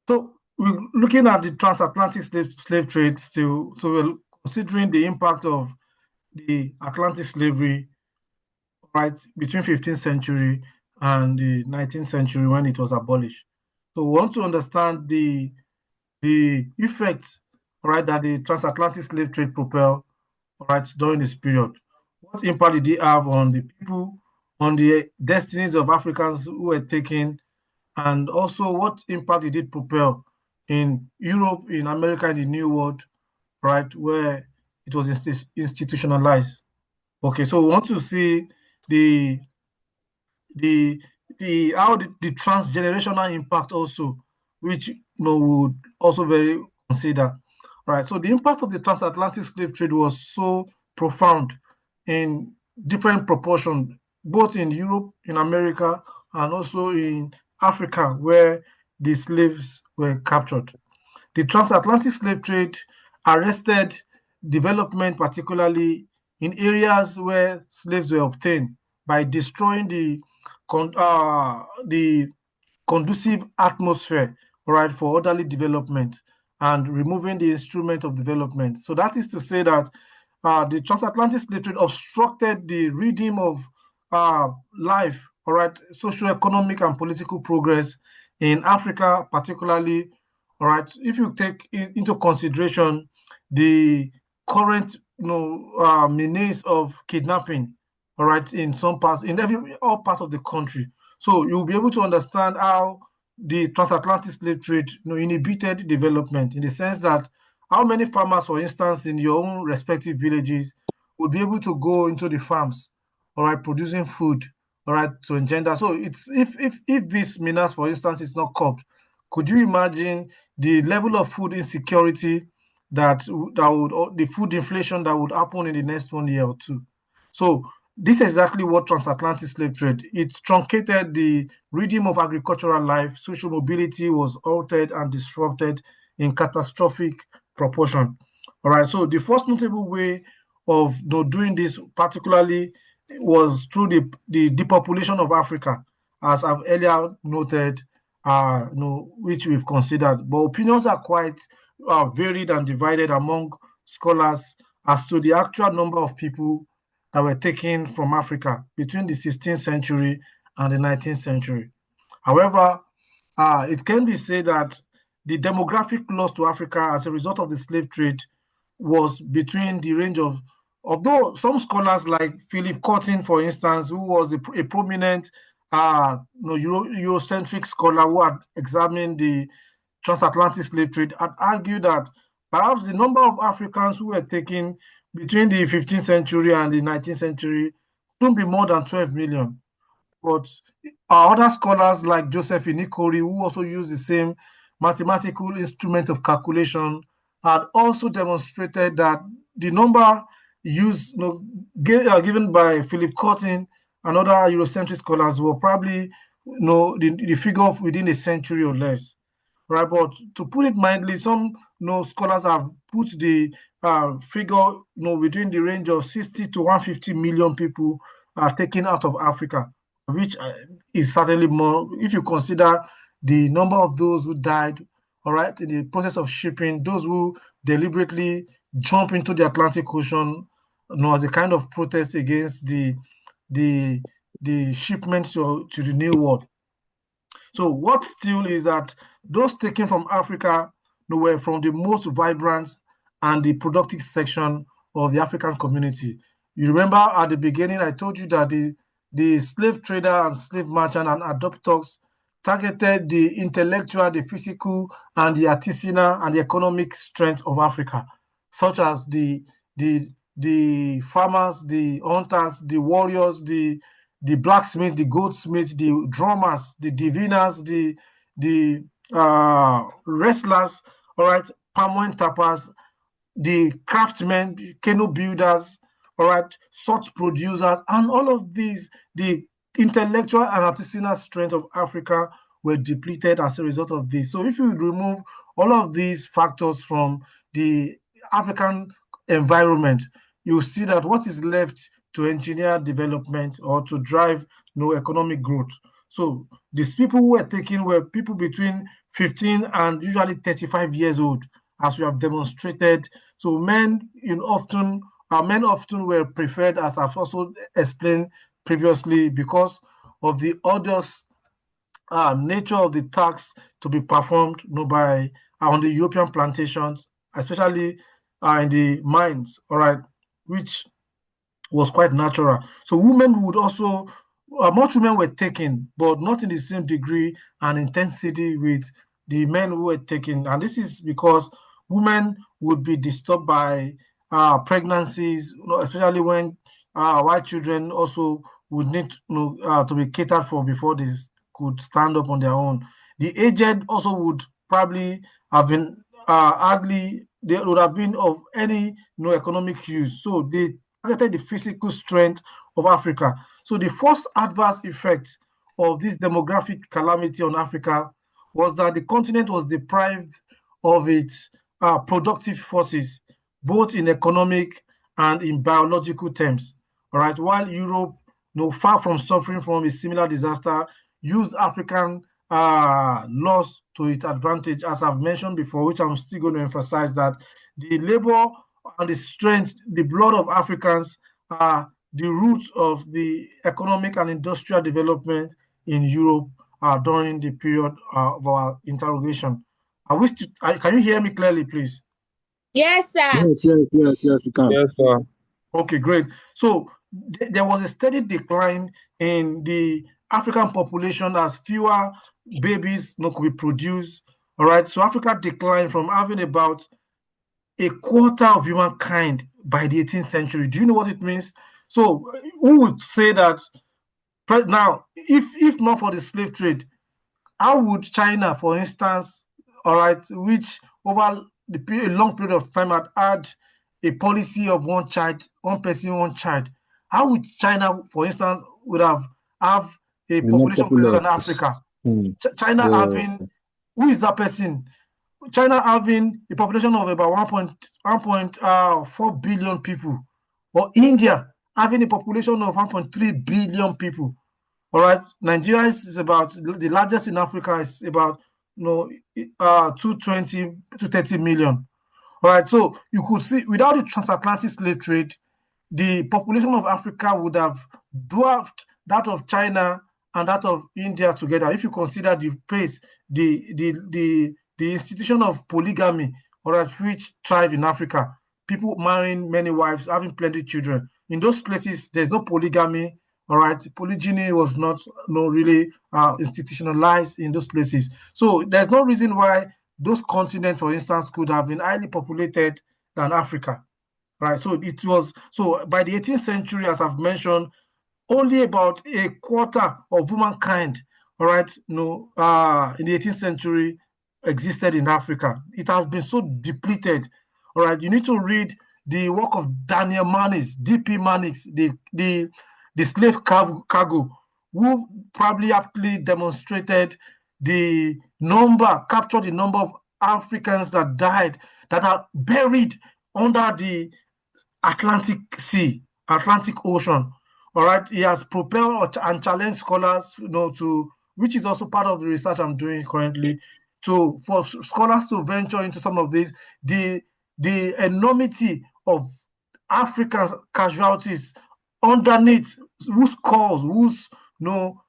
So we're looking at the transatlantic slave trade still. So we're considering the impact of the Atlantic slavery, right, between 15th century and the 19th century when it was abolished. So we want to understand the effects, right, that the transatlantic slave trade propelled, right, during this period. What impact did it have on the people, on the destinies of Africans who were taken, and also what impact did it propel in Europe, in America, in the New World, right, where it was institutionalized. Okay, so we want to see the the the how the transgenerational impact also, which would also very consider. Right. So the impact of the transatlantic slave trade was so profound in different proportion, both in Europe, in America, and also in Africa, where the slaves were captured. The transatlantic slave trade arrested development, particularly in areas where slaves were obtained, by destroying the conducive atmosphere, right, for orderly development and removing the instrument of development. So that is to say that the transatlantic slave trade obstructed the rhythm of life, all right, socio-economic and political progress in Africa, particularly, all right. If you take into consideration the current, menace of kidnapping, all right, in some parts, in all parts of the country, so you'll be able to understand how the transatlantic slave trade, inhibited development in the sense that how many farmers, for instance, in your own respective villages, would be able to go into the farms, all right, producing food, all right, to engender. So it's if this menace, for instance, is not curbed, could you imagine the level of food insecurity that would, or the food inflation that would happen in the next 1 year or two? So this is exactly what transatlantic slave trade. It truncated the rhythm of agricultural life. Social mobility was altered and disrupted in catastrophic proportion. All right. So the first notable way of doing this, particularly, was through the depopulation of Africa, as I've earlier noted, which we've considered. But opinions are quite varied and divided among scholars as to the actual number of people that were taken from Africa between the 16th century and the 19th century. However, it can be said that the demographic loss to Africa as a result of the slave trade was between the range of, although some scholars like Philip Cotton, for instance, who was a prominent Eurocentric scholar who had examined the transatlantic slave trade, had argued that perhaps the number of Africans who were taken between the 15th century and the 19th century couldn't be more than 12 million. But other scholars like Joseph Inikori, who also used the same mathematical instrument of calculation, had also demonstrated that the number used, given by Philip Cotton and other Eurocentric scholars were probably, the figure of within a century or less, right? But to put it mildly, some scholars have put the figure, within the range of 60 to 150 million people are taken out of Africa, which is certainly more if you consider the number of those who died, all right, in the process of shipping, those who deliberately jump into the Atlantic Ocean, as a kind of protest against the the shipment to the New World. So what still is that those taken from Africa were from the most vibrant and the productive section of the African community. You remember at the beginning, I told you that the slave trader and slave merchant and adopters targeted the intellectual, the physical, and the artisanal and the economic strength of Africa, such as the farmers, the hunters, the warriors, the blacksmiths, the goldsmiths, the drummers, the diviners, the wrestlers, all right, palm wine tappers, the craftsmen, canoe builders, all right, salt producers, and all of these, the intellectual and artisanal strength of Africa were depleted as a result of this. So if you remove all of these factors from the African environment, you see that what is left to engineer development or to drive economic growth. So these people who were taken were people between 15 and usually 35 years old, as we have demonstrated. So men often were preferred, as I've also explained previously, because of the odors nature of the tax to be performed by on the European plantations, especially in the mines, all right, which was quite natural. So women would also, much women were taken, but not in the same degree and intensity with the men who were taken. And this is because women would be disturbed by pregnancies, especially when white children also would need to be catered for before they could stand up on their own. The aged also would probably have been hardly, they would have been of any no economic use. So they targeted the physical strength of Africa. So the first adverse effect of this demographic calamity on Africa was that the continent was deprived of its productive forces, both in economic and in biological terms. All right, while Europe, far from suffering from a similar disaster, used African loss to its advantage, as I've mentioned before, which I'm still going to emphasize that the labor and the strength, the blood of Africans are the roots of the economic and industrial development in Europe during the period of our interrogation. Can you hear me clearly, please? Yes, sir. Yes, we can. Yes, sir. Okay, great. So there was a steady decline in the African population as fewer babies could be produced. All right. So Africa declined from having about a quarter of humankind by the 18th century. Do you know what it means? So who would say that now, if not for the slave trade, how would China, for instance, all right, which over a long period of time had a policy of one child, one person, one child, how would China, for instance, would have a The more population greater than populous. Africa? Hmm. China Yeah. having, who is that person? China having a population of about 1.4 billion people, or India having a population of 1.3 billion people. All right, Nigeria is about the largest in Africa, is about 220 to 30 million. All right, so you could see without the transatlantic slave trade, the population of Africa would have dwarfed that of China and that of India together. If you consider the pace, the institution of polygamy, all right, which thrive in Africa, people marrying many wives, having plenty of children. In those places, there's no polygamy. All right, polygyny was not really institutionalized in those places. So there's no reason why those continents, for instance, could have been highly populated than Africa. Right. So it was by the 18th century, as I've mentioned, only about a quarter of humankind, all right, in the 18th century existed in Africa. It has been so depleted. All right. You need to read the work of Daniel Manix, D.P. Manix, the slave cargo, who probably aptly demonstrated captured the number of Africans that died, that are buried under the Atlantic Sea, Atlantic Ocean. All right, he has propelled and challenged scholars, which is also part of the research I'm doing currently, for scholars to venture into some of these, the enormity of African casualties underneath, whose cause, whose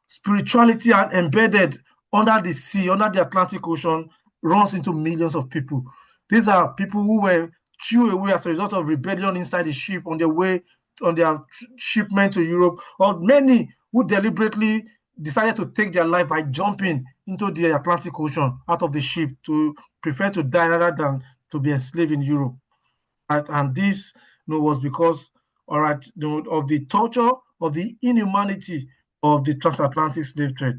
spirituality are embedded under the sea, under the Atlantic Ocean, runs into millions of people. These are people who were chew away as a result of rebellion inside the ship on their way on their shipment to Europe, or many who deliberately decided to take their life by jumping into the Atlantic Ocean out of the ship to prefer to die rather than to be enslaved in Europe. Right? And this was because, all right, of the torture, of the inhumanity of the transatlantic slave trade.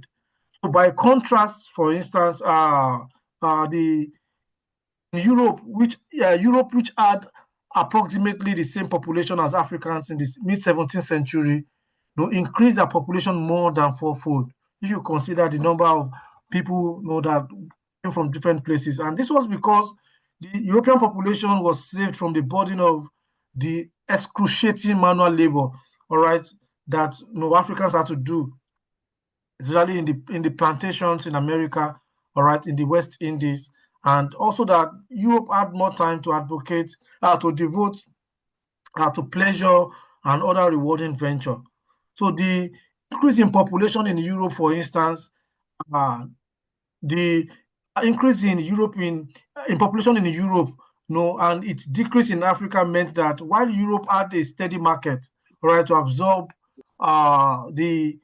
So by contrast, for instance, the Europe, which had approximately the same population as Africans in the mid 17th century, increased their population more than fourfold. If you consider the number of people that came from different places, and this was because the European population was saved from the burden of the excruciating manual labor, all right, that Africans had to do especially in the plantations in America, all right, in the West Indies, and also that Europe had more time to advocate, to devote to pleasure and other rewarding venture. So the increase in population in Europe, for instance, uh, the increase in in population in Europe, and its decrease in Africa meant that while Europe had a steady market, right, to absorb the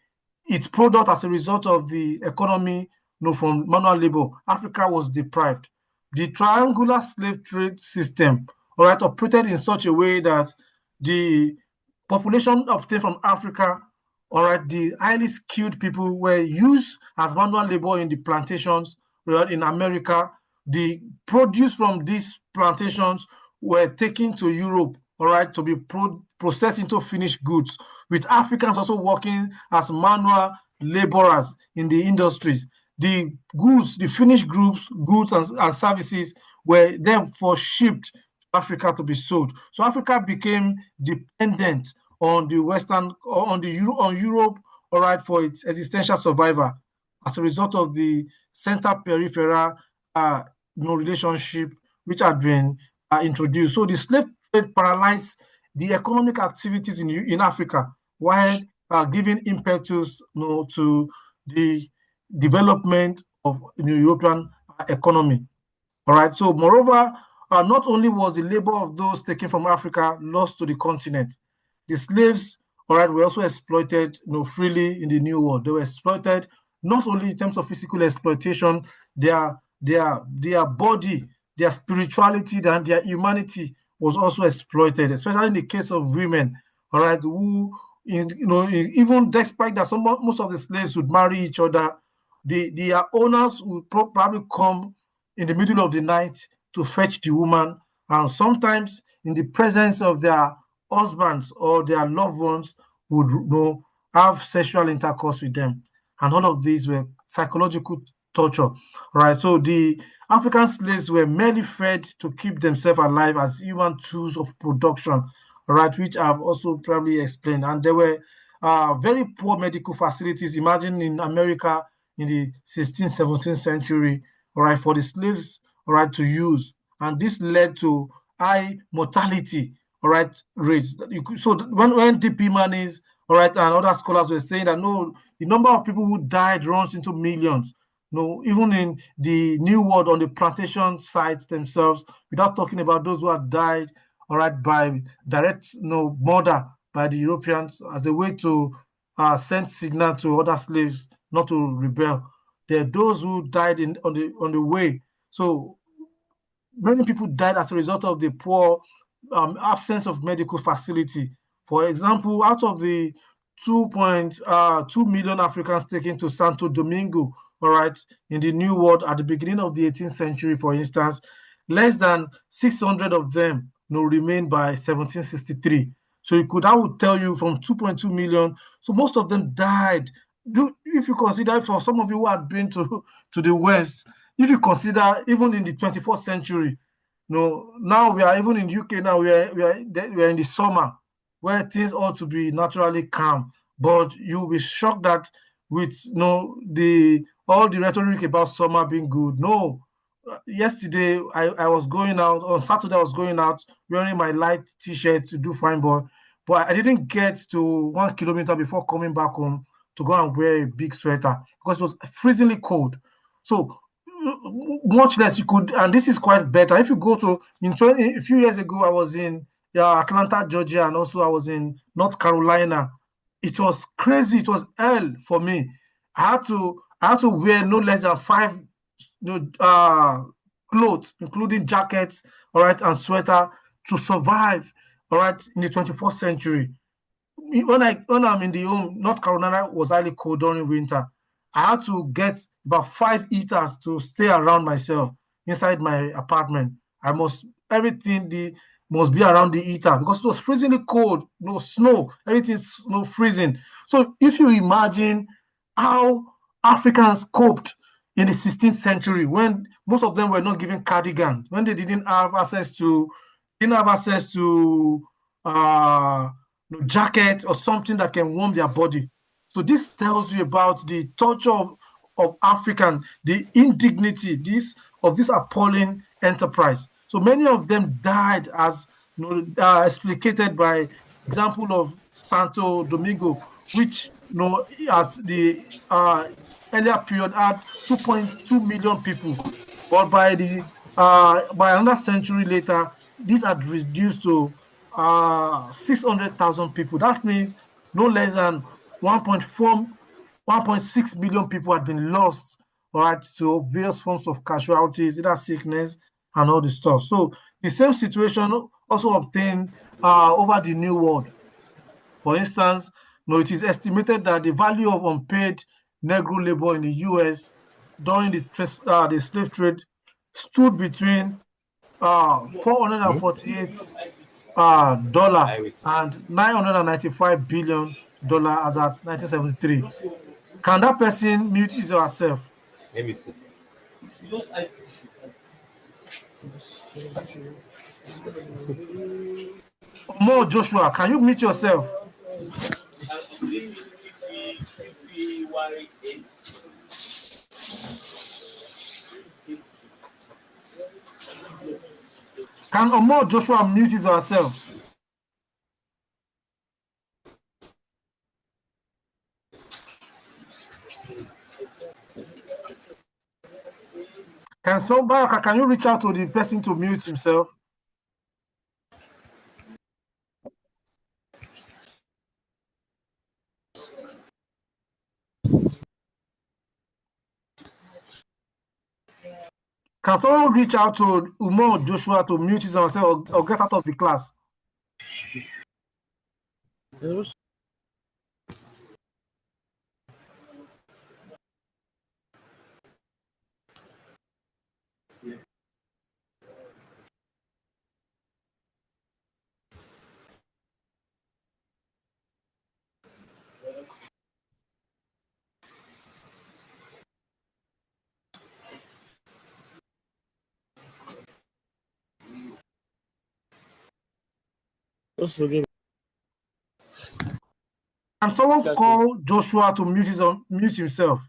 its product as a result of the economy, from manual labor, Africa was deprived. The triangular slave trade system, all right, operated in such a way that the population obtained from Africa, all right, the highly skilled people were used as manual labor in the plantations, right, in America. The produce from these plantations were taken to Europe, all right, to be processed into finished goods, with Africans also working as manual laborers in the industries. The goods, the finished goods and services were therefore shipped to Africa to be sold. So Africa became dependent on the Western, on Europe, all right, for its existential survival as a result of the center peripheral uh, relationship which had been introduced. So the slave trade paralyzed the economic activities in Africa while giving impetus, to the development of the European economy. All right. So, moreover, not only was the labor of those taken from Africa lost to the continent, the slaves, all right, were also exploited, freely in the New World. They were exploited not only in terms of physical exploitation, their body, their spirituality, and their humanity was also exploited, especially in the case of women, all right, who, even despite that most of the slaves would marry each other, their owners would probably come in the middle of the night to fetch the woman, and sometimes in the presence of their husbands or their loved ones would, have sexual intercourse with them. And all of these were psychological torture, right? So the African slaves were merely fed to keep themselves alive as human tools of production, right? Which I've also probably explained. And there were very poor medical facilities. Imagine in America in the 16th, 17th century, all right, for the slaves, all right, to use. And this led to high mortality, all right, rates. So when DP Manis, all right, and other scholars were saying that no, the number of people who died runs into millions. No, even in the New World on the plantation sites themselves, without talking about those who had died, all right, by direct, murder by the Europeans as a way to send signal to other slaves not to rebel. There are those who died on the way. So many people died as a result of the poor absence of medical facility. For example, out of the 2.2 million Africans taken to Santo Domingo, all right, in the New World at the beginning of the 18th century, for instance, less than 600 of them remained by 1763. So I would tell you from 2.2 million, so most of them died. If you consider, for some of you who had been to the West, if you consider even in the 21st century, now we are even in UK now, we are in the summer where things ought to be naturally calm. But you'll be shocked that with the all the rhetoric about summer being good. No, yesterday I was going out on Saturday. I was going out wearing my light t-shirt to do fine boy, but I didn't get to 1 kilometer before coming back home to go and wear a big sweater because it was freezingly cold. So much less you could, and this is quite better. If you go to a few years ago, I was in Atlanta, Georgia, and also I was in North Carolina. It was crazy. It was hell for me. I had to wear no less than five clothes, including jackets, all right, and sweater to survive, all right, in the 21st century. When I'm in the home, North Carolina was highly cold during winter. I had to get about 5 heaters to stay around myself inside my apartment. I must everything the must be around the heater because it was freezingly cold, no snow, everything's no freezing. So if you imagine how Africans coped in the 16th century when most of them were not given cardigans, when they didn't have access to uh jacket or something that can warm their body. So this tells you about the torture of African, the indignity of this appalling enterprise. So many of them died as explicated by example of Santo Domingo, which at the earlier period had 2.2 million people, but by another century later, this had reduced to 600,000 people. That means no less than 1.4, 1.6 million people had been lost, all right, to various forms of casualties, either sickness and all the stuff. So the same situation also obtained over the New World. For instance, it is estimated that the value of unpaid Negro labor in the US during the slave trade stood between 448 dollar and $995 billion as at 1973. Can that person mute his or herself? Let me see. More Joshua, can you mute yourself? Can Omar Joshua mute his or herself? Can you reach out to the person to mute himself? Can someone reach out to Umar Joshua to mute his or herself or get out of the class? Can someone call Joshua to mute himself?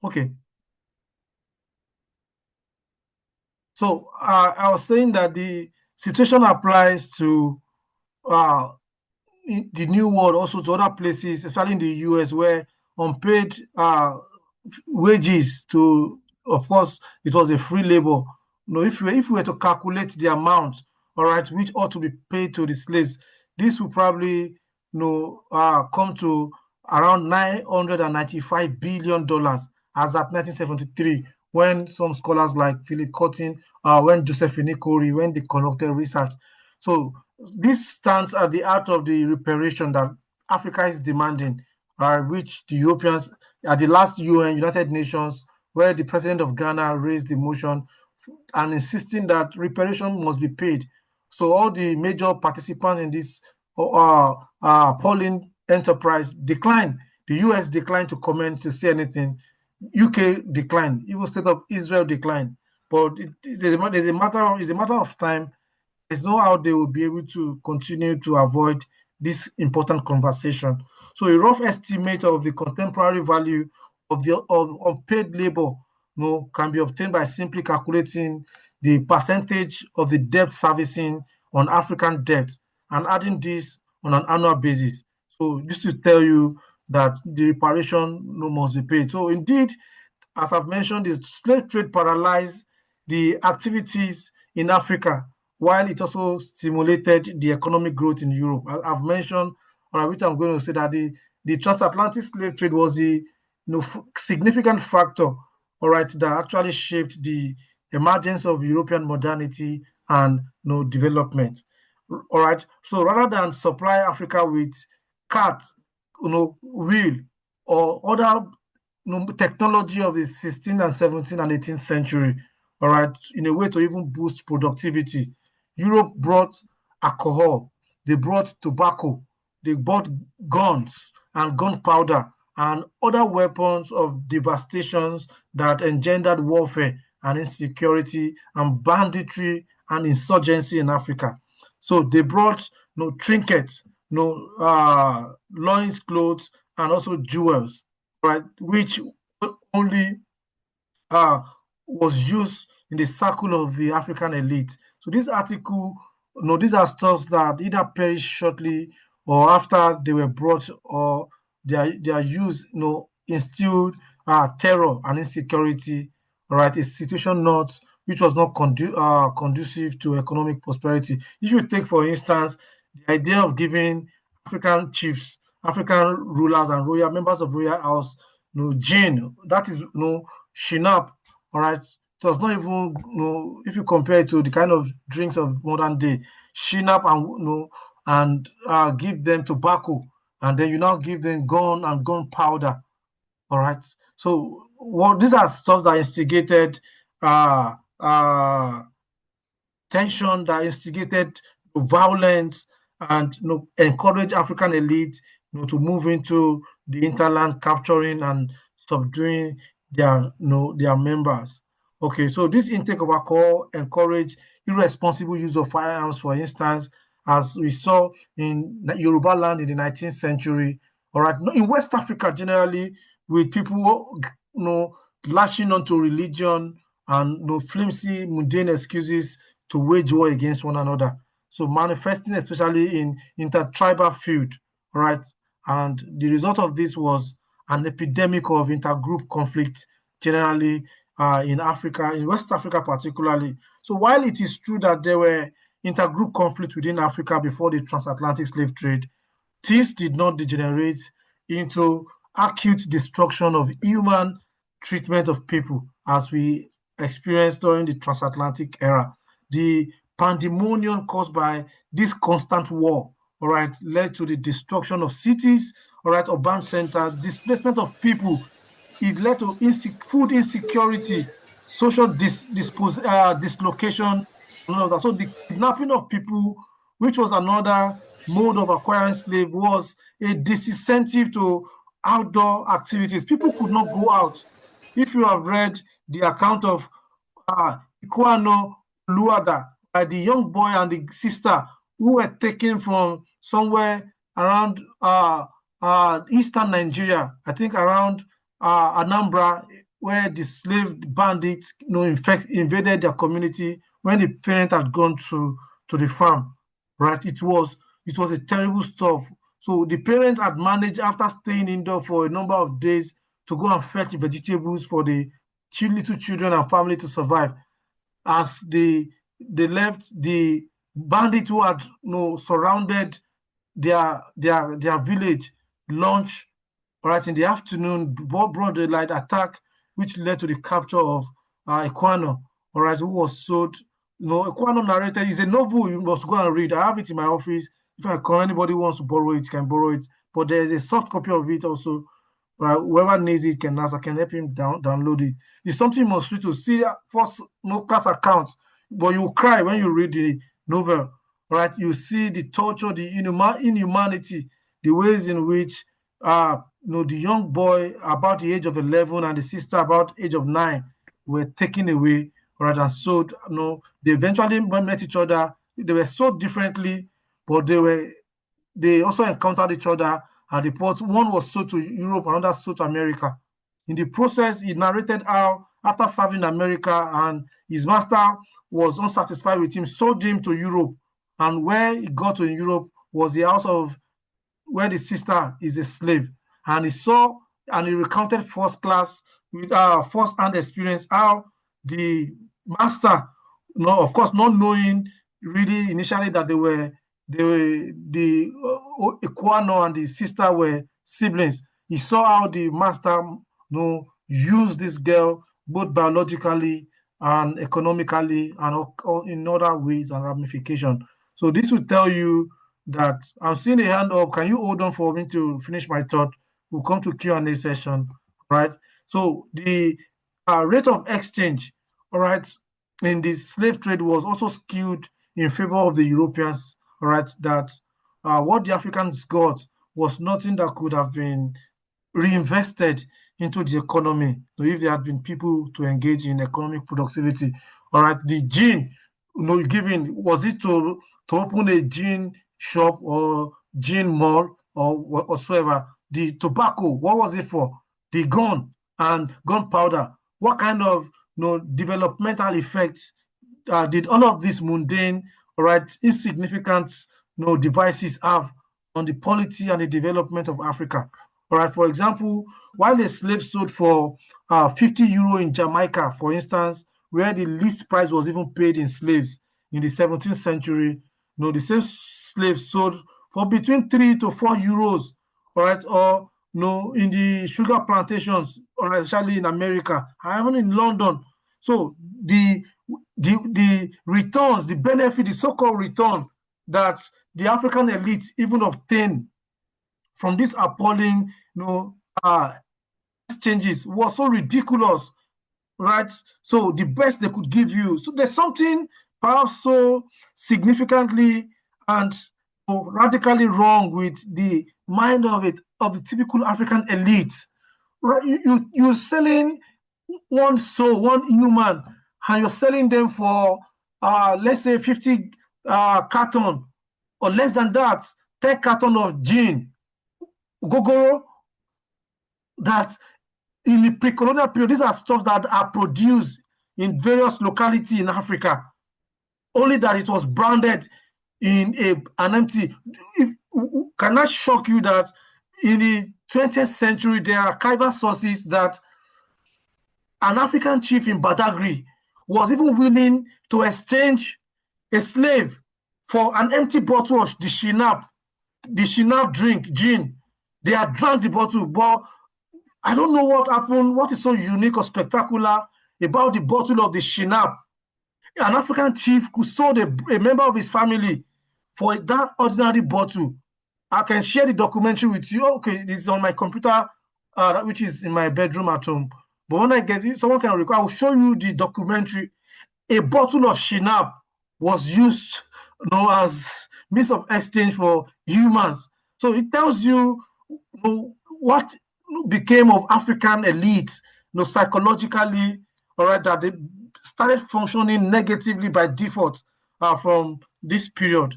Okay. So I was saying that the situation applies to the New World, also to other places, especially in the US, where unpaid wages of course, it was a free labor. If we were to calculate the amount, all right, which ought to be paid to the slaves, this will probably come to around $995 billion as at 1973, when some scholars like Philip Cotton, when Joseph Inikori, when they conducted research. So this stands at the heart of the reparation that Africa is demanding, which the Europeans, at the last UN, United Nations, where the president of Ghana raised the motion and insisting that reparation must be paid. So all the major participants in this polling enterprise declined. The US declined to comment, to say anything. UK declined. Even State of Israel declined. But it's a matter of time. There's no how they will be able to continue to avoid this important conversation. So a rough estimate of the contemporary value of unpaid labor can be obtained by simply calculating the percentage of the debt servicing on African debt and adding this on an annual basis. So this to tell you that the reparation must be paid. So indeed, as I've mentioned, the slave trade paralyzed the activities in Africa, while it also stimulated the economic growth in Europe. I've mentioned, or which I'm going to say that the transatlantic slave trade was a significant factor, all right, that actually shaped the emergence of European modernity and development. All right. So rather than supply Africa with cart, wheel, or other technology of the 16th and 17th and 18th century, all right, in a way to even boost productivity, Europe brought alcohol, they brought tobacco, they brought guns and gunpowder and other weapons of devastations that engendered warfare and insecurity and banditry and insurgency in Africa. So they brought trinkets, loins clothes, and also jewels, right, which only uh, was used in the circle of the African elite. So this article, these are stuff that either perished shortly or after they were brought, or their use, instilled terror and insecurity. All right, a situation not which was not conducive to economic prosperity. If you take, for instance, the idea of giving African chiefs, African rulers, and royal members of royal house, gin, that is, shinap, all right. It was not even, if you compare it to the kind of drinks of modern day, shinap, and give them tobacco, and then you now give them gun and gunpowder. All right. So these are stuff that instigated uh, uh, tension, that instigated violence, and encourage African elite to move into the interland, capturing and subduing their members. Okay, so this intake of alcohol encouraged irresponsible use of firearms, for instance, as we saw in Yoruba land in the 19th century. All right, in West Africa generally, with people lashing onto religion and flimsy, mundane excuses to wage war against one another. So manifesting especially in intertribal feud, right? And the result of this was an epidemic of intergroup conflict generally in Africa, in West Africa particularly. So while it is true that there were intergroup conflicts within Africa before the transatlantic slave trade, things did not degenerate into acute destruction of human treatment of people as we experienced during the transatlantic era. The pandemonium caused by this constant war, all right, led to the destruction of cities, all right, urban centers, displacement of people. It led to food insecurity, social dislocation, and all of that. So the kidnapping of people, which was another mode of acquiring slave, was a disincentive to outdoor activities. People could not go out. If you have read the account of Ikuano Luada, the young boy and the sister who were taken from somewhere around eastern Nigeria, I think around Anambra, where the slave bandits invaded their community when the parent had gone to the farm. Right, it was a terrible stuff. So the parent had managed, after staying indoor for a number of days, to go and fetch vegetables for the little children and family to survive. As they left, the bandits who had surrounded their village launch, right, in the afternoon, broad daylight attack, which led to the capture of Equano, all right, who was sold. Equano narrated, is a novel you must go and read. I have it in my office. If anybody wants to borrow it, can borrow it. But there's a soft copy of it also. Whoever needs it can ask. I can help him download it. It's something you must read to see first class accounts, but you cry when you read the novel. Right? You see the torture, the inhumanity, the ways in which the young boy about the age of 11 and the sister about age of 9 were taken away, right, and sold. They eventually met each other. They were sold differently, but they also encountered each other at the port. One was sold to Europe, another sold to America. In the process, he narrated how, after serving America and his master was unsatisfied with him, sold him to Europe. And where he got to in Europe was the house of where the sister is a slave. And he saw and he recounted first class with first-hand experience how the master, of course, not knowing really initially that the Equano and the sister were siblings. He saw how the master used this girl both biologically and economically and in other ways and ramification. So this will tell you that I'm seeing a hand up. Can you hold on for me to finish my thought? We'll come to Q&A session, right? So the rate of exchange, all right, in the slave trade was also skewed in favor of the Europeans, all right, that what the Africans got was nothing that could have been reinvested into the economy. So if there had been people to engage in economic productivity, all right, the gene given? Was it to open a gin shop or gin mall or whatsoever? The tobacco, what was it for? The gun and gunpowder. What kind of developmental effects did all of these mundane, all right, insignificant devices have on the polity and the development of Africa? All right, for example, while a slave sold for 50 euro in Jamaica, for instance, where the least price was even paid in slaves in the 17th century, the same slaves sold for between 3 to 4 euros, all right, or in the sugar plantations, or especially in America, and even in London. So the returns, the benefit, the so-called return that the African elite even obtain from this appalling, exchanges was so ridiculous, right? So the best they could give you. So there's something perhaps so significantly and radically wrong with the mind of the typical African elite. Right? You're selling one soul, one human, and you're selling them for let's say 50 carton or less than that, 10 carton of gin, gogoro, that in the pre-colonial period, these are stuff that are produced in various localities in Africa, only that it was branded in an empty. Can I shock you that in the 20th century, there are archival sources that an African chief in Badagry was even willing to exchange a slave for an empty bottle of the Shinap drink, gin. They had drank the bottle, but I don't know what happened, what is so unique or spectacular about the bottle of the Shinap. An African chief could sold a member of his family for that ordinary bottle. I can share the documentary with you. Okay, this is on my computer, which is in my bedroom at home. But when I get it, someone can record, I will show you the documentary. A bottle of Shinap was used as means of exchange for humans. So it tells you what became of African elites, psychologically, all right, that they started functioning negatively by default from this period.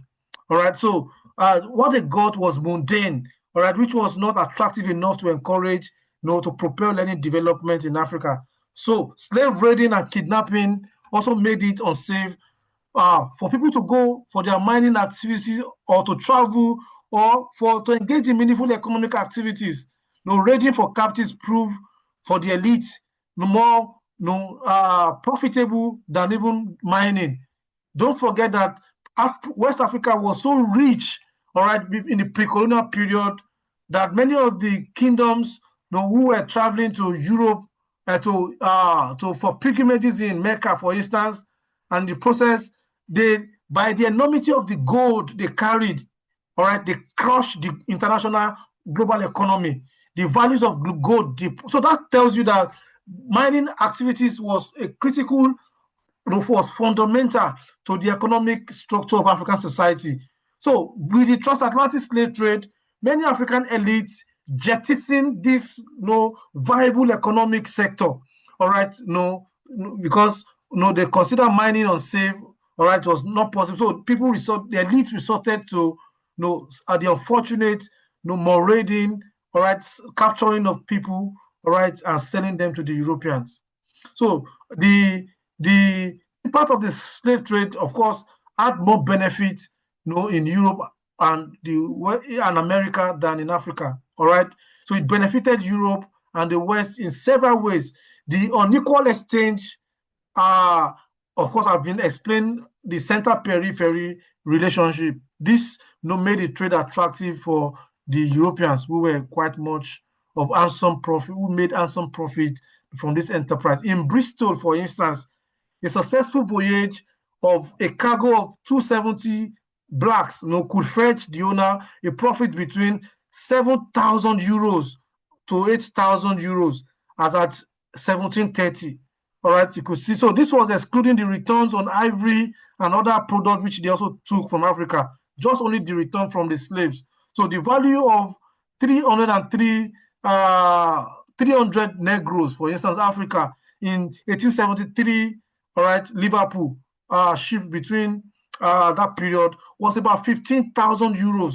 All right, so what they got was mundane, all right, which was not attractive enough to encourage, to propel any development in Africa. So slave raiding and kidnapping also made it unsafe for people to go for their mining activities or to travel or to engage in meaningful economic activities. Raiding for captives proved for the elite more profitable than even mining. Don't forget that West Africa was so rich, all right, in the pre-colonial period, that many of the kingdoms who were traveling to Europe for pilgrimages in Mecca, for instance, and the process, by the enormity of the gold they carried, all right, they crushed the international global economy. The values of gold. So that tells you that mining activities was a critical, was fundamental to the economic structure of African society. So with the transatlantic slave trade, many African elites jettisoned this viable economic sector, all right, because they consider mining unsafe, all right, it was not possible. So the elites resorted to the unfortunate more raiding, all right, capturing of people, all right, and selling them to the Europeans. So the part of the slave trade, of course, had more benefit, in Europe and America than in Africa. All right. So it benefited Europe and the West in several ways. The unequal exchange, of course, I've been explaining the center-periphery relationship. This made the trade attractive for the Europeans, who were quite much of handsome profit, who made handsome profit from this enterprise. In Bristol, for instance, a successful voyage of a cargo of 270 blacks could fetch the owner a profit between 7,000 euros to 8,000 euros as at 1730. All right, you could see. So this was excluding the returns on ivory and other products which they also took from Africa, just only the return from the slaves. So the value of 303 300 Negroes, for instance, Africa in 1873, all right, Liverpool, ships between that period was about 15,000 euros.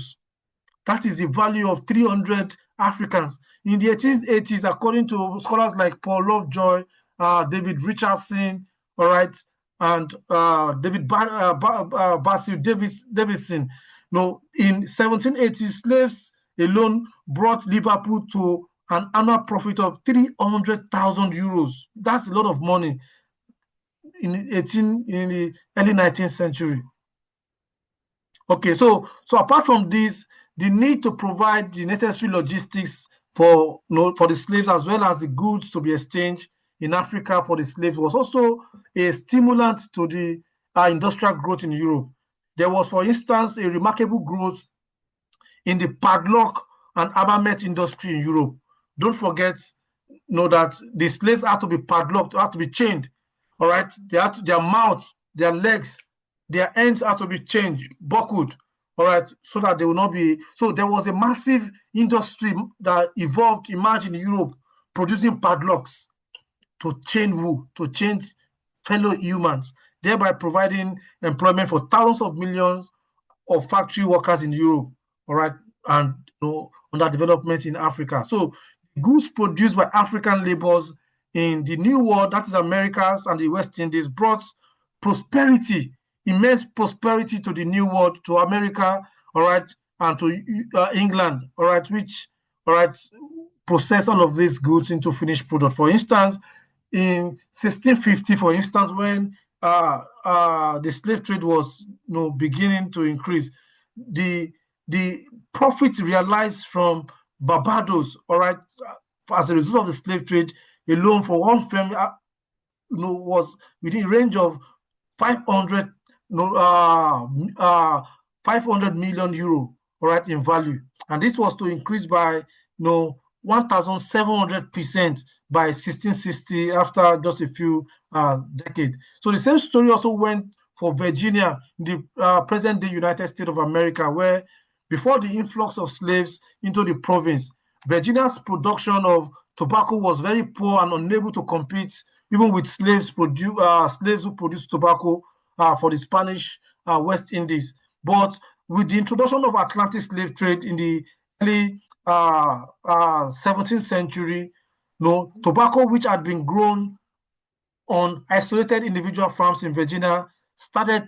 That is the value of 300 Africans. In the 1880s, according to scholars like Paul Lovejoy, David Richardson, all right, and Basil Davidson, no, in 1780, slaves alone brought Liverpool to an annual profit of 300,000 euros. That's a lot of money in the early 19th century. Okay, so apart from this, the need to provide the necessary logistics for for the slaves as well as the goods to be exchanged in Africa for the slaves was also a stimulant to the industrial growth in Europe. There was, for instance, a remarkable growth in the padlock and armament industry in Europe. Don't forget, that the slaves had to be padlocked, had to be chained. All right, their mouths, their legs, their ends had to be changed, buckled. All right, so that they will not be. So there was a massive industry that emerged in Europe, producing padlocks to chain wool, to chain fellow humans, thereby providing employment for thousands of millions of factory workers in Europe, all right, and underdevelopment in Africa. So goods produced by African laborers in the New World, that is Americas and the West Indies, brought prosperity, immense prosperity to the New World, to America, all right, and to England, all right, which, all right, process all of these goods into finished product. For instance, in 1650, for instance, when the slave trade was beginning to increase, the profit realized from Barbados, all right, as a result of the slave trade alone for one family, was within range of 500, 500 million euro, all right, in value, and this was to increase by 1,700% by 1660, after just a few decades. So the same story also went for Virginia, the present-day United States of America, where before the influx of slaves into the province, Virginia's production of tobacco was very poor and unable to compete even with slaves who produced tobacco for the Spanish West Indies. But with the introduction of Atlantic slave trade in the early 17th century, tobacco, which had been grown on isolated individual farms in Virginia, started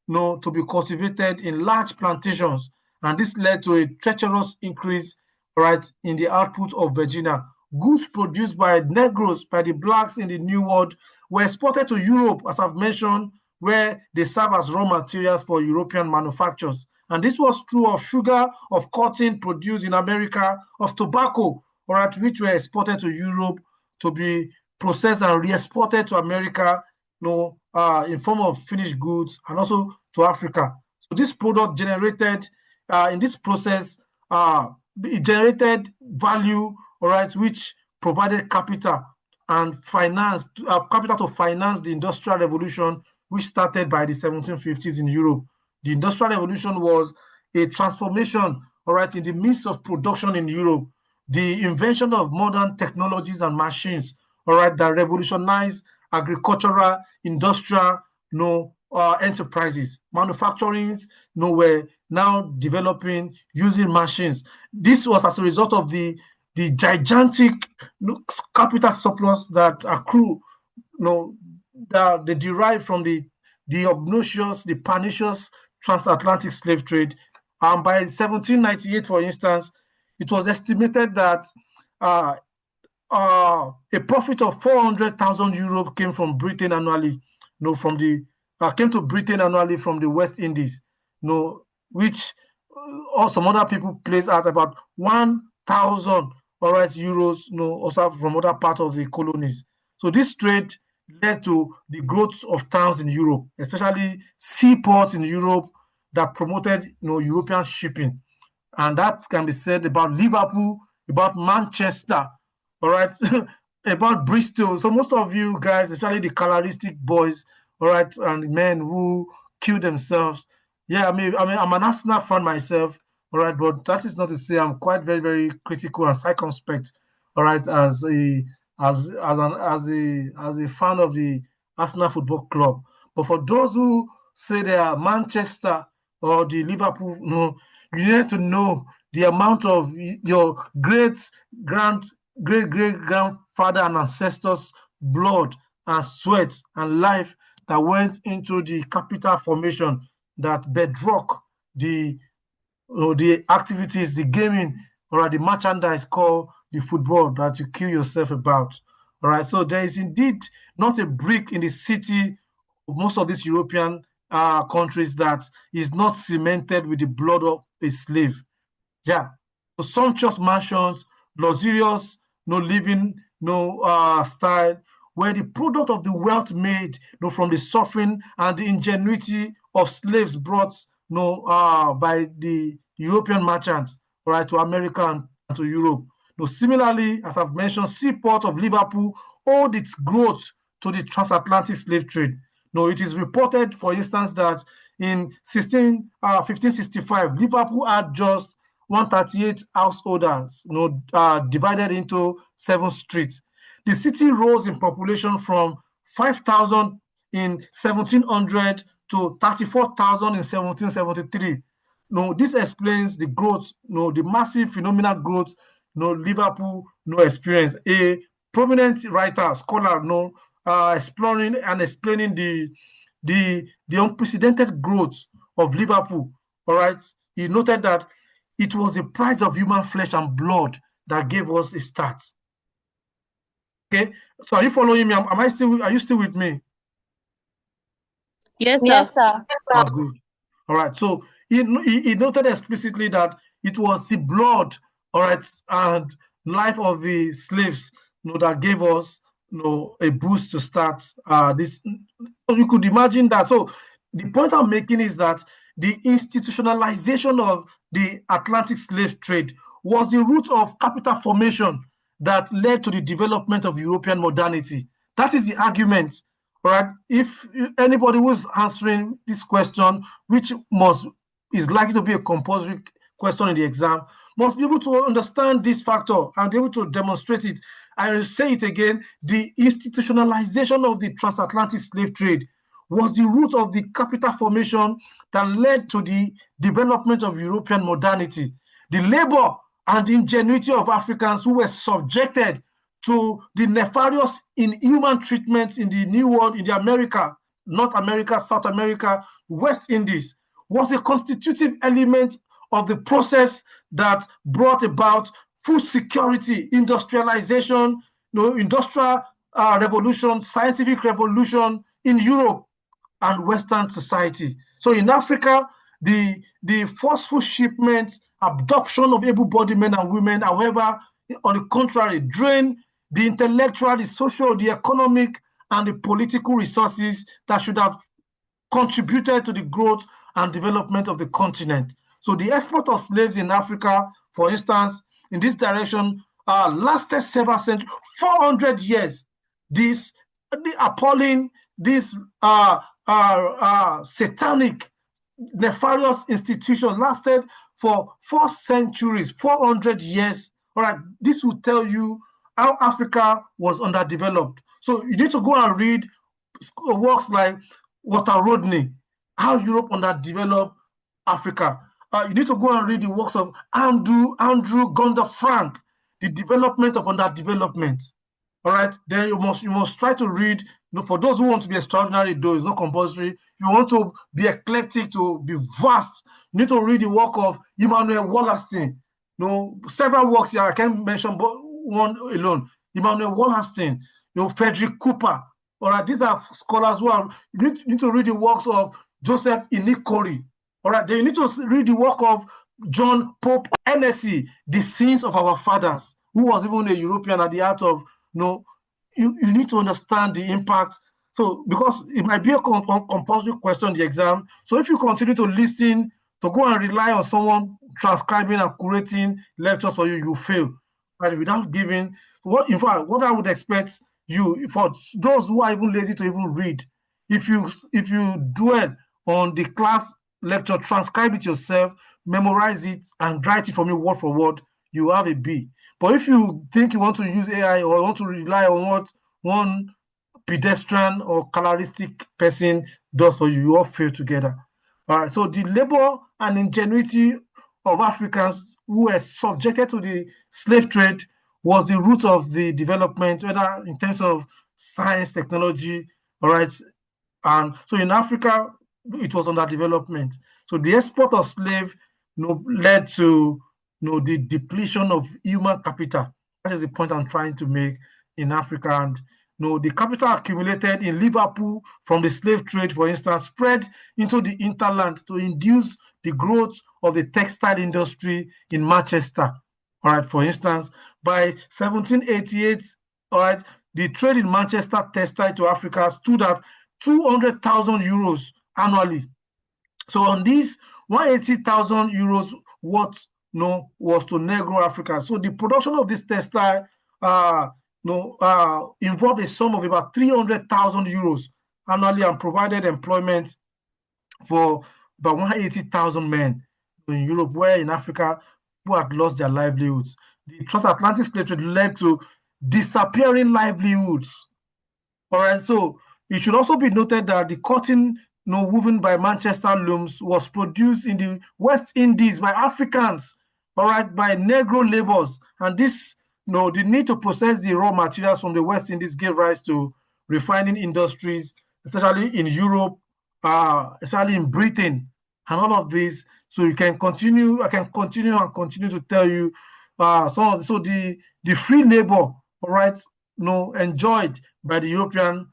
to be cultivated in large plantations, and this led to a treacherous increase, right, in the output of Virginia. Goods produced by Negroes, by the blacks in the New World, were exported to Europe, as I've mentioned, where they serve as raw materials for European manufacturers. And this was true of sugar, of cotton produced in America, of tobacco, all right, which were exported to Europe to be processed and re-exported to America, in form of finished goods, and also to Africa. So this product generated, in this process, it generated value, all right, which provided capital and finance, capital to finance the Industrial Revolution, which started by the 1750s in Europe. The Industrial Revolution was a transformation, all right, in the midst of production in Europe. The invention of modern technologies and machines, all right, that revolutionized agricultural, industrial, enterprises. Manufacturing, were now developing using machines. This was as a result of the gigantic capital surplus that accrue, that they derive from the obnoxious, the pernicious transatlantic slave trade. And by 1798, for instance, it was estimated that a profit of 400,000 euro came from Britain annually, from the came to Britain annually from the West Indies, which some other people place at about 1,000, all right, euros, also from other parts of the colonies. So this trade led to the growth of towns in Europe, especially seaports in Europe that promoted, European shipping. And that can be said about Liverpool, about Manchester, all right, about Bristol. So most of you guys, especially the coloristic boys, all right, and men who kill themselves. Yeah, I'm an Arsenal fan myself, all right, but that is not to say I'm quite very, very critical and circumspect, all right, as a fan of the Arsenal Football Club. But for those who say they are Manchester or the Liverpool, no, you need to know the amount of your great grandfather and ancestors' blood and sweat and life that went into the capital formation that bedrock the activities, the gaming, or the merchandise called the football that you kill yourself about. All right. So there is indeed not a brick in the city of most of these European countries that is not cemented with the blood of a slave. Yeah. So sumptuous mansions, luxurious, no living, no style, where the product of the wealth made from the suffering and the ingenuity of slaves brought by the European merchants, right, to America and to Europe. Similarly, as I've mentioned, seaport of Liverpool owed its growth to the transatlantic slave trade. It is reported, for instance, that in 1565, Liverpool had just 138 householders, divided into 7 streets. The city rose in population from 5,000 in 1700 to 34,000 in 1773. This explains the growth, the massive phenomenal growth, Liverpool experienced. A prominent writer, scholar, exploring and explaining the unprecedented growth of Liverpool. All right, he noted that it was the price of human flesh and blood that gave us a start. Okay, so are you following me? Are you still with me? Yes, sir. Yes, sir. Oh, good. All right. So he noted explicitly that it was the blood, all right, and life of the slaves, that gave us, a boost to start this. So you could imagine that. So the point I'm making is that the institutionalization of the Atlantic slave trade was the root of capital formation that led to the development of European modernity. That is the argument. All right. If anybody who's answering this question, which is likely to be a compulsory question in the exam, must be able to understand this factor and be able to demonstrate it. I will say it again: the institutionalization of the transatlantic slave trade was the root of the capital formation that led to the development of European modernity. The labor and the ingenuity of Africans who were subjected to the nefarious inhuman treatment in the New World, in the America, North America, South America, West Indies, was a constitutive element of the process that brought about food security, industrialization, industrial revolution, scientific revolution in Europe and Western society. So in Africa, the forceful shipment, abduction of able-bodied men and women, however, on the contrary, drain the intellectual, the social, the economic, and the political resources that should have contributed to the growth and development of the continent. So the export of slaves in Africa, for instance, in this direction, lasted several centuries, 400 years. The appalling, this satanic, nefarious institution lasted for 4 centuries, 400 years. All right, this will tell you how Africa was underdeveloped. So you need to go and read works like Walter Rodney, How Europe Underdeveloped Africa. You need to go and read the works of Andrew Gunder Frank, The Development of Underdevelopment. All right, then you must try to read. For those who want to be extraordinary, though it's not compulsory. If you want to be eclectic, to be vast, you need to read the work of Emmanuel Wallerstein. Several works here, I can't mention but one alone. Emmanuel Wallerstein, Frederick Cooper. All right, these are scholars who are. You need to read the works of Joseph Inikori. All right, then you need to read the work of John Pope Hennessy, The Sins of Our Fathers, who was even a European at the heart of. You need to understand the impact. So, because it might be a compulsory question in the exam. So, if you continue to listen, to go and rely on someone transcribing and curating lectures for you, you fail. Right? Without giving, in fact, what I would expect you, for those who are even lazy to even read, if you dwell on the class lecture, transcribe it yourself, memorize it, and write it for me word for word, you have a B. But if you think you want to use AI or want to rely on what one pedestrian or coloristic person does for you. You all fail together. All right. So the labor and ingenuity of Africans who were subjected to the slave trade was the root of the development, whether in terms of science, technology, all right. And so in Africa, it was under development. So the export of slave led to the depletion of human capital. That is the point I'm trying to make in Africa. And the capital accumulated in Liverpool from the slave trade, for instance, spread into the hinterland to induce the growth of the textile industry in Manchester. All right, for instance, by 1788, all right, the trade in Manchester textile to Africa stood at 200,000 euros annually. So on this 180,000 euros worth was to Negro Africa. So the production of this textile involved a sum of about 300,000 euros annually and provided employment for about 180,000 men in Europe, where in Africa who had lost their livelihoods. The transatlantic slave trade led to disappearing livelihoods. All right, so it should also be noted that the cotton woven by Manchester looms was produced in the West Indies by Africans, all right, by Negro laborers. And this, the need to process the raw materials from the West Indies gave rise to refining industries, especially in Europe, especially in Britain, and all of this. So you can continue, I can continue and continue to tell you so the free labor, all right, enjoyed by the European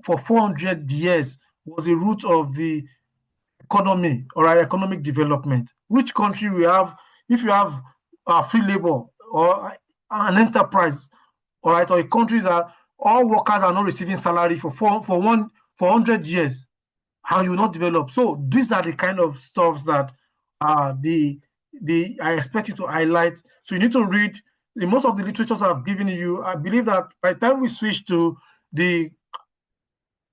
for 400 years was the root of the economy or economic development. Which country we have, if you have free labor or an enterprise, all right, or a country that all workers are not receiving salary for 100 years, how you not develop? So these are the kind of stuff that I expect you to highlight. So you need to read most of the literatures I've given you. I believe that by the time we switch to the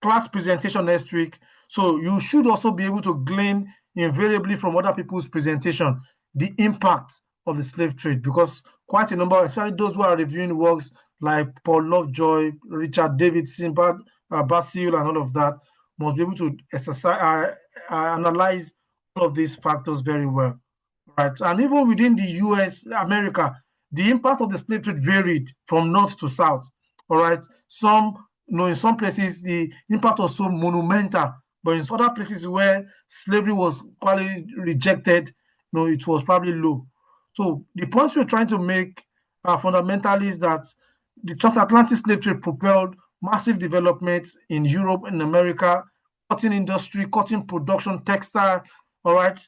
class presentation next week, so you should also be able to glean invariably from other people's presentation the impact of the slave trade, because quite a number, especially those who are reviewing works like Paul Lovejoy, Richard Davidson, Basil, and all of that, must be able to analyze all of these factors very well. Right. And even within the US, America, the impact of the slave trade varied from north to south. All right. In some places, the impact was so monumental, but in other places where slavery was quite rejected, it was probably low. So the point we're trying to make fundamentally is that the transatlantic slave trade propelled massive development in Europe and America, cotton industry, cotton production, textile, all right,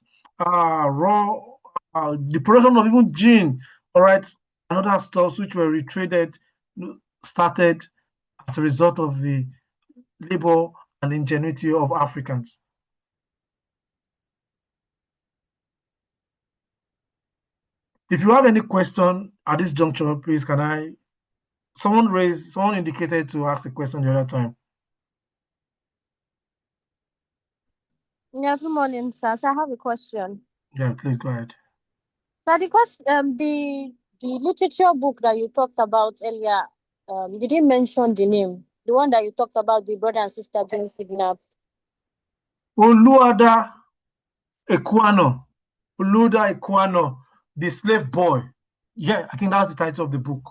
the production of even gin, all right, and other stuffs which were retraded started as a result of the labor and ingenuity of Africans. If you have any question at this juncture, please someone indicated to ask a question the other time. Yeah, good morning, sir. So I have a question. Yeah, please go ahead. So the question, the literature book that you talked about earlier, you didn't mention the name. The one that you talked about, the brother and sister being kidnapped. Oluwada Ekwano, the slave boy. Yeah, I think that's the title of the book.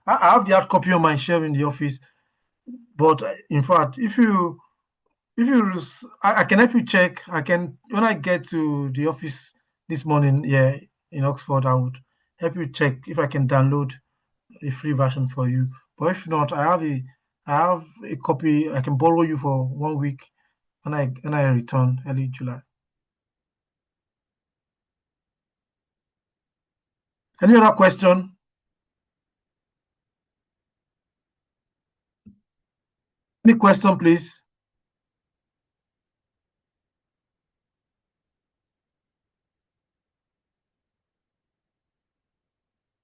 I have the hard copy on my shelf in the office. But in fact, I can help you check. I can, when I get to the office this morning, yeah, in Oxford, I would help you check if I can download a free version for you. But if not, I have a copy I can borrow you for 1 week when I return early July. Any other question? Any question, please?